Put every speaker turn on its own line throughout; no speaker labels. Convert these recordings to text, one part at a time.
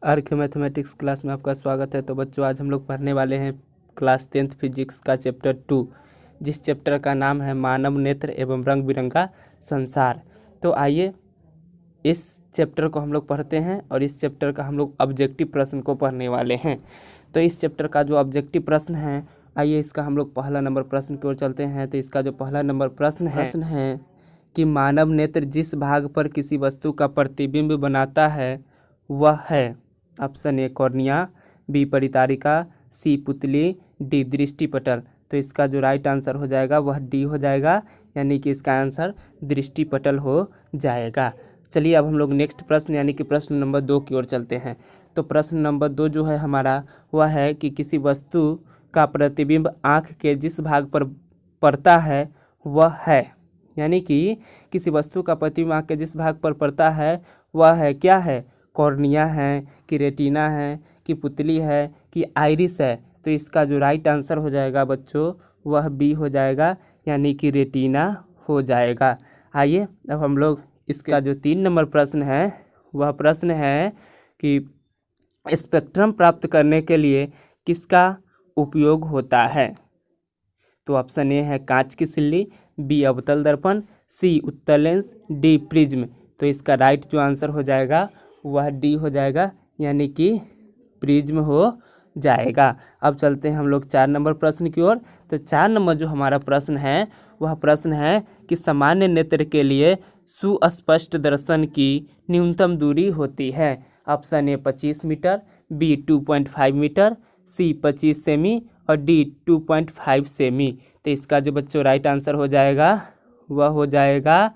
Arc mathematics class में आपका स्वागत है। तो बच्चों, आज हम लोग पढ़ने वाले हैं क्लास 10th फिजिक्स का चैप्टर 2, जिस चैप्टर का नाम है मानव नेत्र एवं रंग बिरंगा संसार। तो आइए इस चैप्टर को हम लोग पढ़ते हैं और इस चैप्टर का हम लोग ऑब्जेक्टिव प्रश्न को पढ़ने वाले हैं। तो इस चैप्टर का जो ऑब्जेक्टिव प्रश्न है, आइए इसका हम लोग पहला नंबर प्रश्न की ओर चलते हैं। तो इसका जो पहला नंबर प्रश्न है कि मानव नेत्र जिस भाग पर किसी वस्तु का प्रतिबिंब बनाता है वह है। ऑप्शन ए कॉर्निया, बी परितारिका, सी पुतली, डी दृष्टिपटल। तो इसका जो राइट आंसर हो जाएगा वह डी हो जाएगा, यानी कि इसका आंसर दृष्टिपटल हो जाएगा। चलिए अब हम लोग नेक्स्ट प्रश्न यानी कि प्रश्न नंबर 2 की ओर चलते हैं। तो प्रश्न नंबर 2 जो है हमारा वह है कि किसी वस्तु का प्रतिबिंब आँख के जिस भाग पर पड़ता है वह है, यानी कि किसी वस्तु का प्रतिबिंब आँख के जिस भाग पर पड़ता है वह है, क्या है? कॉर्निया है कि रेटिना है कि पुतली है कि आइरिस है। तो इसका जो राइट आंसर हो जाएगा बच्चों वह बी हो जाएगा, यानी कि रेटिना हो जाएगा। आइए अब हम लोग इसका जो 3 नंबर प्रश्न है वह प्रश्न है कि स्पेक्ट्रम प्राप्त करने के लिए किसका उपयोग होता है। तो ऑप्शन ए है कांच की सिल्ली, बी अवतल दर्पण, सी उत्तल लेंस, डी प्रिज्म। तो इसका राइट जो आंसर हो जाएगा वह डी हो जाएगा, यानी कि प्रिज्म हो जाएगा। अब चलते हैं हम लोग 4 नंबर प्रश्न की ओर। तो 4 नंबर जो हमारा प्रश्न है वह प्रश्न है कि सामान्य नेत्र के लिए सुस्पष्ट दर्शन की न्यूनतम दूरी होती है। Option A 25 metre, B 2.5 metre, C 25 cm और डी 2.5 सेमी। तो इसका जो बच्चों राइट आंसर हो जाएगा वह हो जाएगा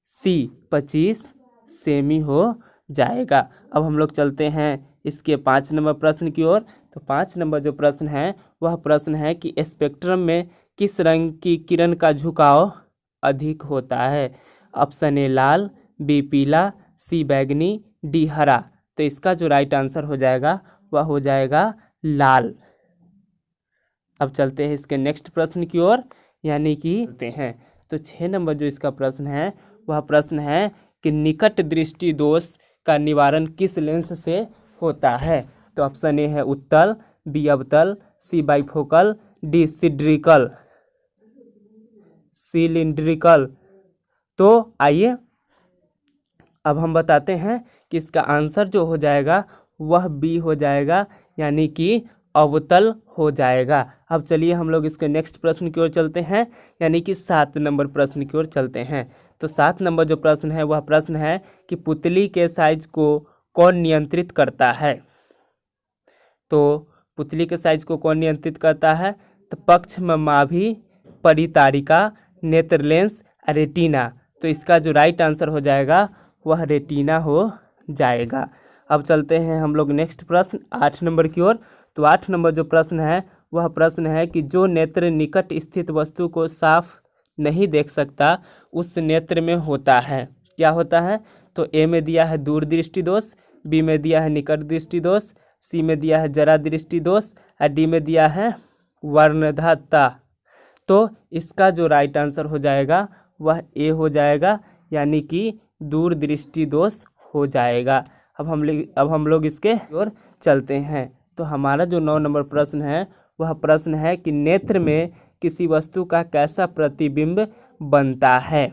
सी 25 सेमी हो जाएगा। अब हम लोग चलते हैं इसके 5 नंबर प्रश्न की ओर। तो 5 नंबर जो प्रश्न है वह प्रश्न है कि स्पेक्ट्रम में किस रंग की किरण का झुकाव अधिक होता है। ऑप्शन ए लाल, बी पीला, सी बैगनी, डी हरा। तो इसका जो राइट आंसर हो जाएगा वह हो जाएगा लाल। अब चलते हैं इसके नेक्स्ट प्रश्न की ओर, यानी कि हैं तो 6 नंबर जो इसका प्रश्न है वह प्रश्न है कि निकट दृष्टि दोष का निवारण किस लेंस से होता है। तो ऑप्शन ए है उत्तल, बी अवतल, सी बाइफोकल, डी सिलिंड्रिकल। तो आइए अब हम बताते हैं कि इसका आंसर जो हो जाएगा वह बी हो जाएगा, यानी कि अवतल हो जाएगा। अब चलिए हम लोग इसके नेक्स्ट प्रश्न की ओर चलते हैं, यानी कि 7 नंबर प्रश्न की ओर चलते हैं। तो 7 नंबर जो प्रश्न है वह प्रश्न है कि पुतली के साइज को कौन नियंत्रित करता है। तो पुतली के साइज को कौन नियंत्रित करता है? तो पक्षमाभि, परितारिका, नेत्र लेंस, रेटिना। तो इसका जो राइट आंसर हो जाएगा वह रेटिना हो जाएगा। अब चलते हैं हम लोग नेक्स्ट प्रश्न 8 नंबर की ओर। तो 8 नंबर जो प्रश्न है वह प्रश्न है कि जो नेत्र निकट स्थित वस्तु को साफ नहीं देख सकता उस नेत्र में होता है, क्या होता है? तो ए में दिया है दूरदृष्टि दोष, बी में दिया है निकट दृष्टि दोष, सी में दिया है जरा दृष्टि दोष और डी में दिया है वर्णधता। तो इसका जो राइट आंसर हो जाएगा वह ए हो जाएगा, यानी कि दूरदृष्टि दोष हो जाएगा। अब हम लोग इसके ओर चलते हैं। तो हमारा जो 9 नंबर प्रश्न है वह प्रश्न है कि नेत्र में किसी वस्तु का कैसा प्रतिबिंब बनता है।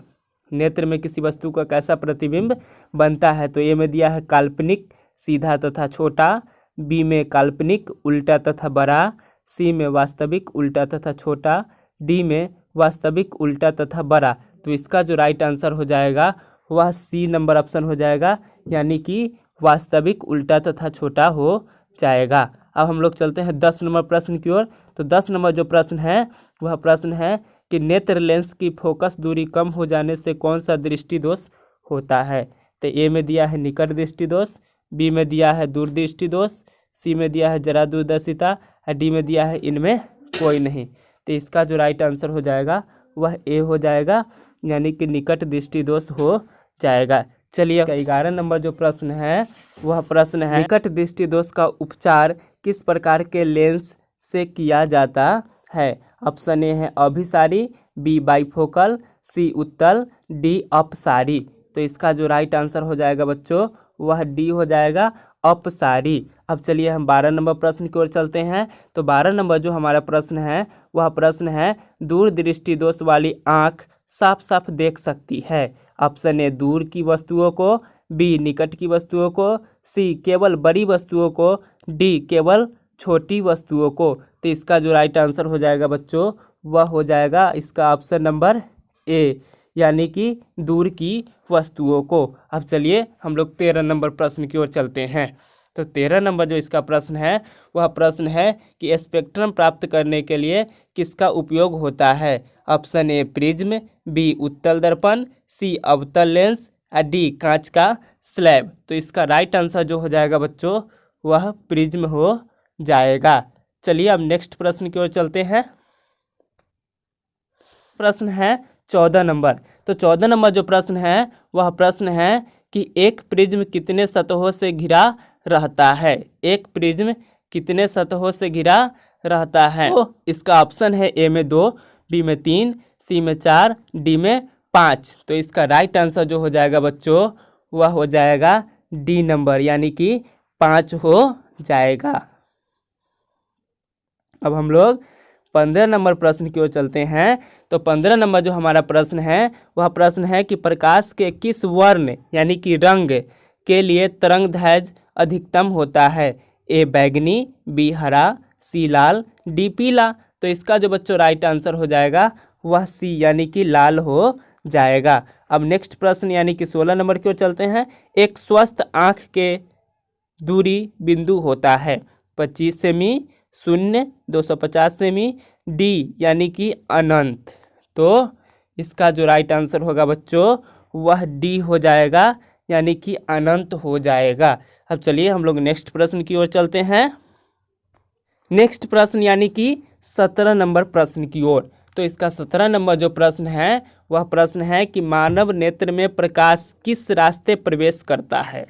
नेत्र में किसी वस्तु का कैसा प्रतिबिंब बनता है? तो ए में दिया है काल्पनिक, सीधा तथा छोटा, बी में काल्पनिक, उल्टा तथा बड़ा, सी में वास्तविक, उल्टा तथा छोटा, डी में वास्तविक, उल्टा तथा बड़ा। तो इसका जो राइट आंसर हो जाएगा वह सी नंबर ऑप्शन हो जाएगा, यानी कि वास्तविक, उल्टा तथा छोटा हो जाएगा। अब हम लोग चलते हैं 10 नंबर प्रश्न की ओर। तो 10 नंबर जो प्रश्न है वह प्रश्न है कि नेत्र लेंस की फोकस दूरी कम हो जाने से कौन सा दृष्टि दोष होता है। तो ए में दिया है निकट दृष्टि दोष, बी में दिया है दूरदृष्टि दोष, सी में दिया है जरा दूरदर्शिता और डी में दिया है इनमें कोई नहीं। तो इसका जो राइट आंसर हो जाएगा वह ए हो जाएगा, यानी कि निकट दृष्टि दोष हो जाएगा। चलिए 11 नंबर जो प्रश्न है वह प्रश्न है निकट दृष्टि दोष का उपचार किस प्रकार के लेंस से किया जाता है। ऑप्शन ए है अभिसारी, बी बाइफोकल, सी उत्तल, डी अपसारी। तो इसका जो राइट आंसर हो जाएगा बच्चों वह डी हो जाएगा अपसारी। अब चलिए हम 12 नंबर प्रश्न की ओर चलते हैं। तो 12 नंबर जो हमारा प्रश्न है वह प्रश्न है दूरदृष्टि दोष वाली आँख साफ साफ देख सकती है। ऑप्शन ए दूर की वस्तुओं को, बी निकट की वस्तुओं को, सी केवल बड़ी वस्तुओं को, डी केवल छोटी वस्तुओं को। तो इसका जो राइट आंसर हो जाएगा बच्चों वह हो जाएगा इसका ऑप्शन नंबर ए, यानी कि दूर की वस्तुओं को। अब चलिए हम लोग 13 नंबर प्रश्न की ओर चलते हैं। तो 13 नंबर जो इसका प्रश्न है वह प्रश्न है कि स्पेक्ट्रम प्राप्त करने के लिए किसका उपयोग होता है। ऑप्शन ए प्रिज्म, बी उत्तल दर्पण, सी अवतल लेंस, डी कांच का स्लैब। तो इसका राइट आंसर जो हो जाएगा बच्चों वह प्रिज्म हो जाएगा। चलिए अब नेक्स्ट प्रश्न की ओर चलते हैं। प्रश्न है 14 नंबर। तो 14 नंबर जो प्रश्न है वह प्रश्न है कि एक प्रिज्म कितने सतहों से घिरा रहता है। एक प्रिज्म कितने सतहों से घिरा रहता है। तो इसका ऑप्शन है ए में 2, बी में 3, सी में 4, डी में 5। तो इसका राइट आंसर जो हो जाएगा बच्चों वह हो जाएगा डी नंबर, यानी कि 5 हो जाएगा। अब हम लोग 15 नंबर प्रश्न की ओर चलते हैं। तो 15 नंबर जो हमारा प्रश्न है वह प्रश्न है कि प्रकाश के किस वर्ण यानी कि रंग के लिए तरंग दैर्ध्य अधिकतम होता है। ए बैगनी, बी हरा, सी लाल, डी पीला। तो इसका जो बच्चों राइट आंसर हो जाएगा वह सी यानी कि लाल हो जाएगा। अब नेक्स्ट प्रश्न यानी कि 16 नंबर की ओर चलते हैं। एक स्वस्थ आँख के दूरी बिंदु होता है 25 सेमी, 0, 250 सेमी, डी यानी कि अनंत। तो इसका जो राइट आंसर होगा बच्चों वह डी हो जाएगा, यानी कि अनंत हो जाएगा। अब चलिए हम लोग नेक्स्ट प्रश्न की ओर चलते हैं। नेक्स्ट प्रश्न यानी कि 17 नंबर प्रश्न की ओर। तो इसका 17 नंबर जो प्रश्न है वह प्रश्न है कि मानव नेत्र में प्रकाश किस रास्ते प्रवेश करता है।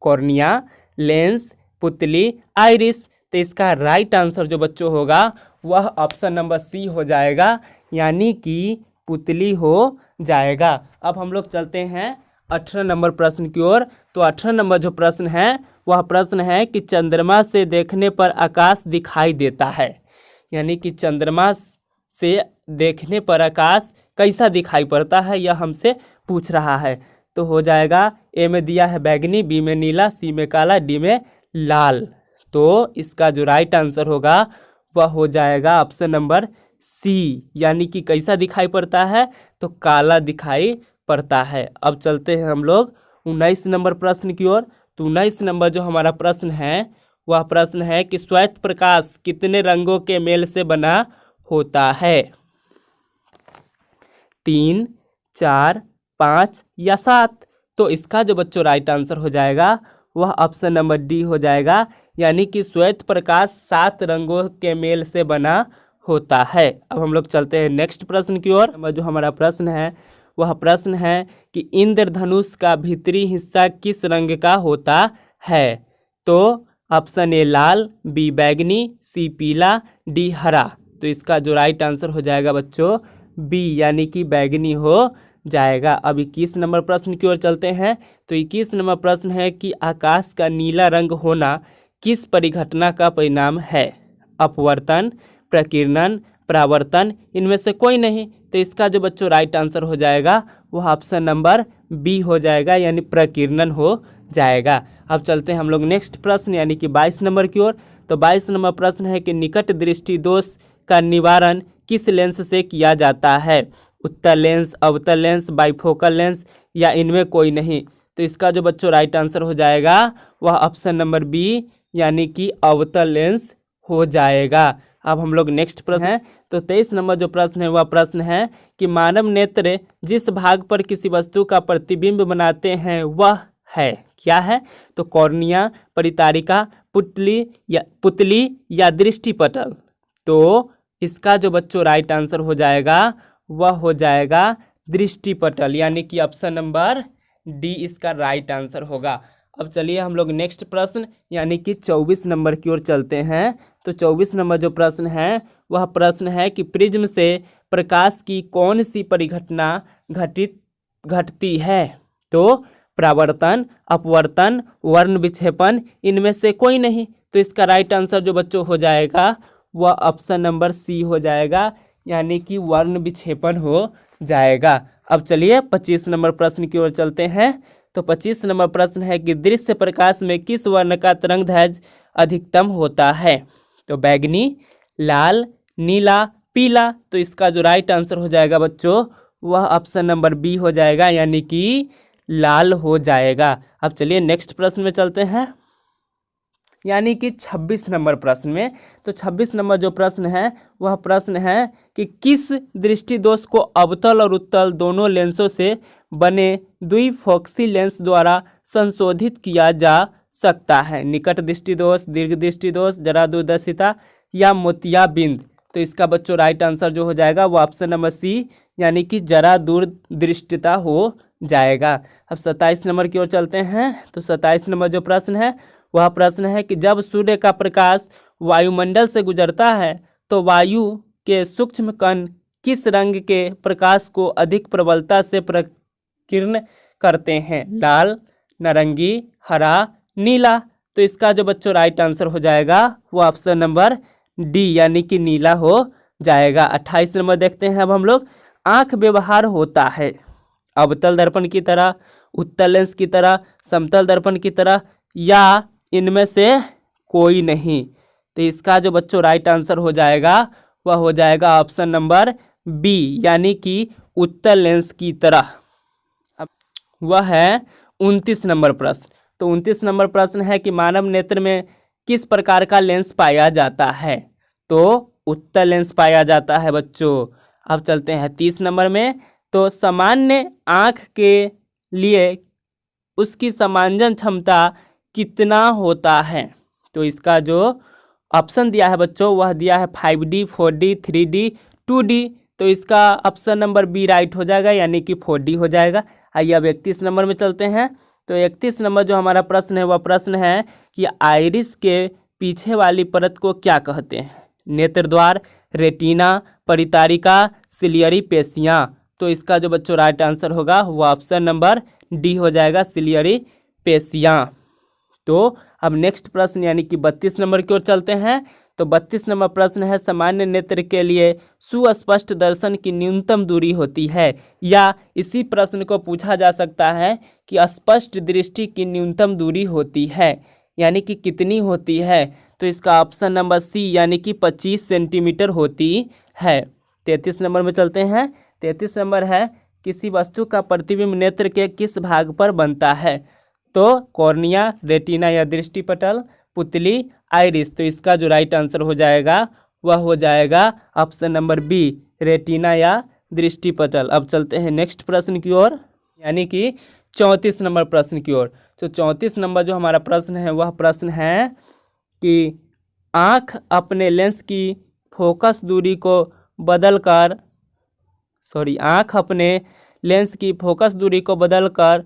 कॉर्निया, लेंस, पुतली, आइरिस। तो इसका राइट आंसर जो बच्चों होगा वह ऑप्शन नंबर सी हो जाएगा, यानी कि पुतली हो जाएगा। अब हम लोग चलते हैं 18 नंबर प्रश्न की ओर। तो 18 नंबर जो प्रश्न है वह प्रश्न है कि चंद्रमा से देखने पर आकाश दिखाई देता है, यानी कि चंद्रमा से देखने पर आकाश कैसा दिखाई पड़ता है यह हमसे पूछ रहा है। तो हो जाएगा ए में दिया है बैगनी, बी में नीला, सी में काला, डी में लाल। तो इसका जो राइट आंसर होगा वह हो जाएगा ऑप्शन नंबर सी, यानी कि कैसा दिखाई पड़ता है तो काला दिखाई पड़ता है। अब चलते हैं हम लोग 19 नंबर प्रश्न की ओर। तो 19 नंबर जो हमारा प्रश्न है वह प्रश्न है कि श्वेत प्रकाश कितने रंगों के मेल से बना होता है। 3, 4, 5 या 7। तो इसका जो बच्चों राइट आंसर हो जाएगा वह ऑप्शन नंबर डी हो जाएगा, यानी कि श्वेत प्रकाश 7 रंगों के मेल से बना होता है। अब हम लोग चलते हैं नेक्स्ट प्रश्न की ओर। जो हमारा प्रश्न है वह प्रश्न है कि इंद्रधनुष का भीतरी हिस्सा किस रंग का होता है। तो ऑप्शन ए लाल, बी बैगनी, सी पीला, डी हरा। तो इसका जो राइट आंसर हो जाएगा बच्चों बी, यानी कि बैगनी हो जाएगा। अब 21 नंबर प्रश्न की ओर चलते हैं। तो 21 नंबर प्रश्न है कि आकाश का नीला रंग होना किस परिघटना का परिणाम है। अपवर्तन, प्रकीर्णन, परावर्तन, इनमें से कोई नहीं। तो इसका जो बच्चों राइट आंसर हो जाएगा वह ऑप्शन नंबर बी हो जाएगा, यानी प्रकीर्णन हो जाएगा। अब चलते हैं हम लोग नेक्स्ट प्रश्न यानी कि 22 नंबर की ओर। तो 22 नंबर प्रश्न है कि निकट दृष्टि दोष का निवारण किस लेंस से किया जाता है। उत्तल लेंस, अवतल लेंस, बाइफोकल लेंस या इनमें कोई नहीं। तो इसका जो बच्चों राइट आंसर हो जाएगा वह ऑप्शन नंबर बी, यानी कि अवतल लेंस हो जाएगा। अब हम लोग नेक्स्ट प्रश्न है। तो 23 नंबर जो प्रश्न है वह प्रश्न है कि मानव नेत्र जिस भाग पर किसी वस्तु का प्रतिबिंब बनाते हैं वह है क्या है। तो कॉर्निया, परितारिका, पुतली या दृष्टिपटल। तो इसका जो बच्चों राइट आंसर हो जाएगा वह हो जाएगा दृष्टिपटल, यानी कि ऑप्शन नंबर डी इसका राइट आंसर होगा। अब चलिए हम लोग नेक्स्ट प्रश्न यानी कि 24 नंबर की ओर चलते हैं। तो 24 नंबर जो प्रश्न है वह प्रश्न है कि प्रिज्म से प्रकाश की कौन सी परिघटना घटती है। तो परावर्तन, अपवर्तन, वर्ण विक्षेपण, इनमें से कोई नहीं। तो इसका राइट आंसर जो बच्चों हो जाएगा वह ऑप्शन नंबर सी हो जाएगा, यानी कि वर्ण विक्षेपण हो जाएगा। अब चलिए 25 नंबर प्रश्न की ओर चलते हैं। तो 25 नंबर प्रश्न है कि दृश्य प्रकाश में किस वर्ण का तरंगदैर्घ्य अधिकतम होता है? तो बैगनी, लाल, नीला, पीला। तो इसका जो राइट आंसर हो जाएगा बच्चों वह ऑप्शन नंबर बी हो जाएगा, यानी कि लाल हो जाएगा। अब चलिए नेक्स्ट प्रश्न में चलते हैं, यानी कि 26 नंबर प्रश्न में। तो 26 नंबर जो प्रश्न है वह प्रश्न है कि किस दृष्टि दोष को अवतल और उत्तल दोनों लेंसों से बने द्विफोक्सी लेंस द्वारा संशोधित किया जा सकता है? निकट दृष्टि दोष, दीर्घ दृष्टि दोष, जरा दूरदर्शिता या मोतियाबिंद। तो इसका बच्चों राइट आंसर जो हो जाएगा वो ऑप्शन नंबर सी, यानी कि जरा दूरदृष्टिता हो जाएगा। अब 27 नंबर की ओर चलते हैं। तो 27 नंबर जो प्रश्न है वह प्रश्न है कि जब सूर्य का प्रकाश वायुमंडल से गुजरता है तो वायु के सूक्ष्म कण किस रंग के प्रकाश को अधिक प्रबलता से प्रकीर्ण करते हैं? लाल, नारंगी, हरा, नीला। तो इसका जो बच्चों राइट आंसर हो जाएगा वो ऑप्शन नंबर डी, यानी कि नीला हो जाएगा। 28 नंबर देखते हैं अब हम लोग। आंख व्यवहार होता है अवतल दर्पण की तरह, उत्तल लेंस की तरह, समतल दर्पण की तरह, या इनमें से कोई नहीं। तो इसका जो बच्चों राइट आंसर हो जाएगा वह हो जाएगा ऑप्शन नंबर बी, यानी कि उत्तल लेंस की तरह। अब वह है 29 नंबर प्रश्न। तो 29 नंबर प्रश्न है कि मानव नेत्र में किस प्रकार का लेंस पाया जाता है? तो उत्तल लेंस पाया जाता है बच्चों। अब चलते हैं 30 नंबर में। तो सामान्य आँख के लिए उसकी समांजन क्षमता कितना होता है? तो इसका जो ऑप्शन दिया है बच्चों वह दिया है 5D, 4D, 3D, 2D। तो इसका ऑप्शन नंबर बी राइट हो जाएगा, यानी कि 4D हो जाएगा। आइए अब 31 नंबर में चलते हैं। तो 31 नंबर जो हमारा प्रश्न है वह प्रश्न है कि आइरिस के पीछे वाली परत को क्या कहते हैं? नेत्र द्वार, रेटिना, परितारिका, सिलियरी पेशियाँ। तो इसका जो बच्चों राइट आंसर होगा वह ऑप्शन नंबर डी हो जाएगा, सिलियरी पेशियाँ। तो अब नेक्स्ट प्रश्न यानी कि 32 नंबर की ओर चलते हैं। तो 32 नंबर प्रश्न है सामान्य नेत्र के लिए सुस्पष्ट दर्शन की न्यूनतम दूरी होती है, या इसी प्रश्न को पूछा जा सकता है कि स्पष्ट दृष्टि की न्यूनतम दूरी होती है, यानी कि कितनी होती है? तो इसका ऑप्शन नंबर सी, यानी कि 25 सेंटीमीटर होती है। 33 नंबर में चलते हैं। 33 नंबर है किसी वस्तु का प्रतिबिंब नेत्र के किस भाग पर बनता है? तो कॉर्निया, रेटिना या दृष्टिपटल, पुतली, आइरिस। तो इसका जो राइट आंसर हो जाएगा वह हो जाएगा ऑप्शन नंबर बी, रेटिना या दृष्टिपटल। अब चलते हैं नेक्स्ट प्रश्न की ओर, यानी कि 34 नंबर प्रश्न की ओर। तो 34 नंबर जो हमारा प्रश्न है वह प्रश्न है कि आँख अपने लेंस की फोकस दूरी को बदलकर आँख अपने लेंस की फोकस दूरी को बदलकर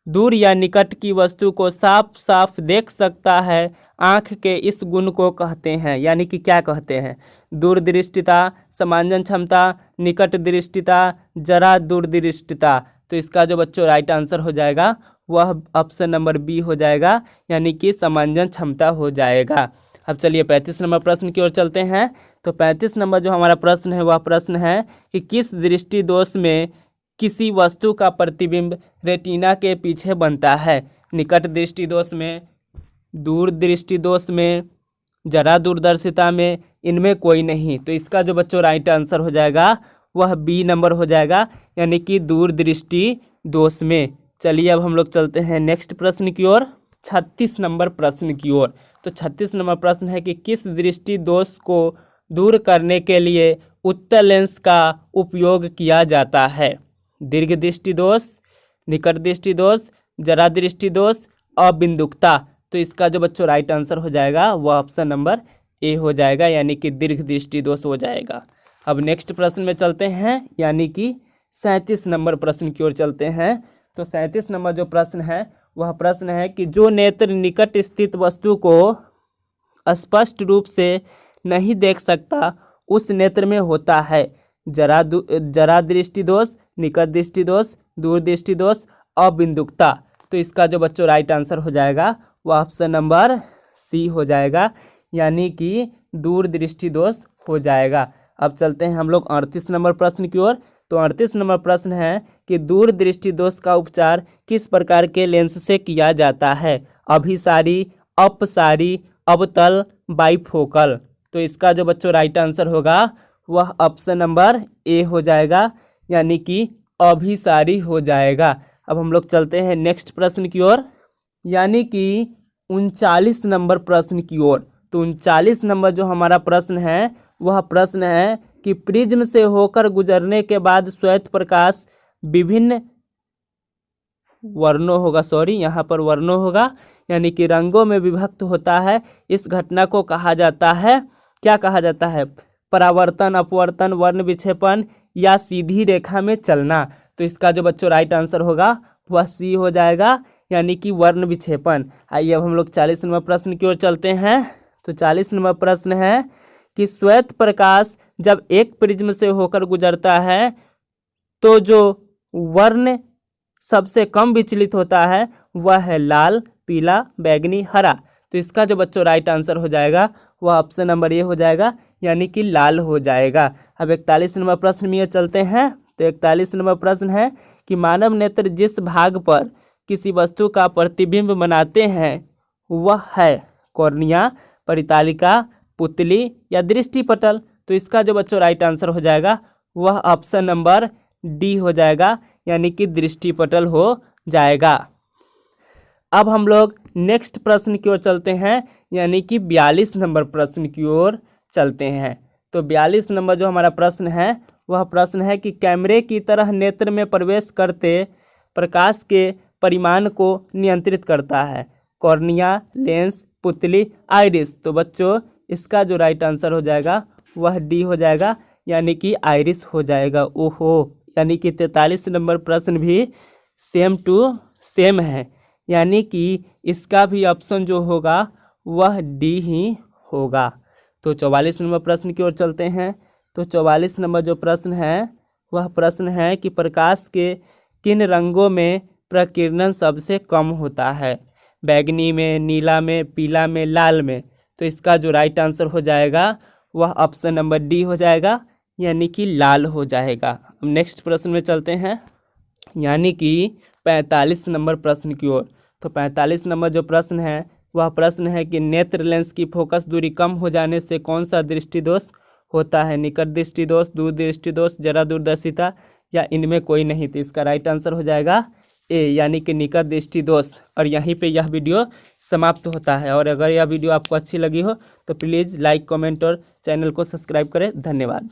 दूर या निकट की वस्तु को साफ साफ देख सकता है। आँख के इस गुण को कहते हैं, यानी कि क्या कहते हैं? दूरदृष्टिता, समांजन क्षमता, निकट दृष्टिता, जरा दूरदृष्टिता। तो इसका जो बच्चों राइट आंसर हो जाएगा वह ऑप्शन नंबर बी हो जाएगा, यानी कि समांजन क्षमता हो जाएगा। अब चलिए 35 नंबर प्रश्न की ओर चलते हैं। तो 35 नंबर जो हमारा प्रश्न है वह प्रश्न है कि किस दृष्टि दोष में किसी वस्तु का प्रतिबिंब रेटिना के पीछे बनता है? निकट दृष्टि दोष में, दूर दृष्टि दोष में, जरा दूरदर्शिता में, इनमें कोई नहीं। तो इसका जो बच्चों राइट आंसर हो जाएगा वह बी नंबर हो जाएगा, यानी कि दूर दृष्टि दोष में। चलिए अब हम लोग चलते हैं नेक्स्ट प्रश्न की ओर, 36 नंबर प्रश्न की ओर। तो 36 नंबर प्रश्न है कि किस दृष्टि दोष को दूर करने के लिए उत्तल लेंस का उपयोग किया जाता है? दीर्घ दृष्टि दोष, निकट दृष्टि दोष, जरा दृष्टि दोष, अबिंदुकता। तो इसका जो बच्चों राइट आंसर हो जाएगा वह ऑप्शन नंबर ए हो जाएगा, यानी कि दीर्घ दृष्टि दोष हो जाएगा। अब नेक्स्ट प्रश्न में चलते हैं, यानी कि 37 नंबर प्रश्न की ओर चलते हैं। तो 37 नंबर जो प्रश्न है वह प्रश्न है कि जो नेत्र निकट स्थित वस्तु को स्पष्ट रूप से नहीं देख सकता उस नेत्र में होता है जरा दृष्टि दोष, निकट दृष्टि दोष, दूर दृष्टि दोष, अबिंदुकता। तो इसका जो बच्चों राइट आंसर हो जाएगा वो ऑप्शन नंबर सी हो जाएगा, यानी कि दूरदृष्टि दोष हो जाएगा। अब चलते हैं हम लोग 38 नंबर प्रश्न की ओर। तो 38 नंबर प्रश्न है कि दूरदृष्टि दोष का उपचार किस प्रकार के लेंस से किया जाता है? अभिसारी, अपसारी, अवतल, बाइफोकल। तो इसका जो बच्चों राइट आंसर होगा वह ऑप्शन नंबर ए हो जाएगा, यानी कि अभिसारी हो जाएगा। अब हम लोग चलते हैं नेक्स्ट प्रश्न की ओर, यानी कि 39 नंबर प्रश्न की ओर। तो 39 नंबर जो हमारा प्रश्न है वह प्रश्न है कि प्रिज्म से होकर गुजरने के बाद श्वेत प्रकाश विभिन्न वर्णों होगा, यहाँ पर वर्णों होगा, यानी कि रंगों में विभक्त होता है। इस घटना को कहा जाता है, क्या कहा जाता है? परावर्तन, अपवर्तन, वर्ण विक्षेपण या सीधी रेखा में चलना। तो इसका जो बच्चों राइट आंसर होगा वह सी हो जाएगा, यानी कि वर्ण विक्षेपण। आइए अब हम लोग 40 नंबर प्रश्न की ओर चलते हैं। तो 40 नंबर प्रश्न है कि श्वेत प्रकाश जब एक प्रिज्म से होकर गुजरता है तो जो वर्ण सबसे कम विचलित होता है वह है लाल, पीला, बैंगनी, हरा। तो इसका जो बच्चों राइट आंसर हो जाएगा वह ऑप्शन नंबर ए हो जाएगा, यानी कि लाल हो जाएगा। अब 41 नंबर प्रश्न में चलते हैं। तो 41 नंबर प्रश्न है कि मानव नेत्र जिस भाग पर किसी वस्तु का प्रतिबिंब बनाते हैं वह है कॉर्निया, परितालिका, पुतली या दृष्टिपटल। तो इसका जो बच्चों राइट आंसर हो जाएगा वह ऑप्शन नंबर डी हो जाएगा, यानी कि दृष्टिपटल हो जाएगा। अब हम लोग नेक्स्ट प्रश्न की ओर चलते हैं, यानी कि 42 नंबर प्रश्न की ओर चलते हैं। तो 42 नंबर जो हमारा प्रश्न है वह प्रश्न है कि कैमरे की तरह नेत्र में प्रवेश करते प्रकाश के परिमाण को नियंत्रित करता है कॉर्निया, लेंस, पुतली, आइरिस। तो बच्चों इसका जो राइट आंसर हो जाएगा वह डी हो जाएगा, यानी कि आइरिस हो जाएगा। ओहो, यानी कि 43 नंबर प्रश्न भी सेम टू सेम है, यानी कि इसका भी ऑप्शन जो होगा वह डी ही होगा। तो 44 नंबर प्रश्न की ओर चलते हैं। तो 44 नंबर जो प्रश्न है वह प्रश्न है कि प्रकाश के किन रंगों में प्रकीर्णन सबसे कम होता है? बैंगनी में, नीला में, पीला में, लाल में। तो इसका जो राइट आंसर हो जाएगा वह ऑप्शन नंबर डी हो जाएगा, यानी कि लाल हो जाएगा। अब नेक्स्ट प्रश्न में चलते हैं, यानी कि 45 नंबर प्रश्न की ओर। तो 45 नंबर जो प्रश्न है वह प्रश्न है कि नेत्र लेंस की फोकस दूरी कम हो जाने से कौन सा दृष्टि दोष होता है? निकट दृष्टि दोष, दूर दृष्टि दोष, जरा दूरदर्शिता या इनमें कोई नहीं। तो इसका राइट आंसर हो जाएगा ए, यानी कि निकट दृष्टि दोष। और यहीं पे यह वीडियो समाप्त होता है। और अगर यह वीडियो आपको अच्छी लगी हो तो प्लीज़ लाइक, कमेंट और चैनल को सब्सक्राइब करें। धन्यवाद।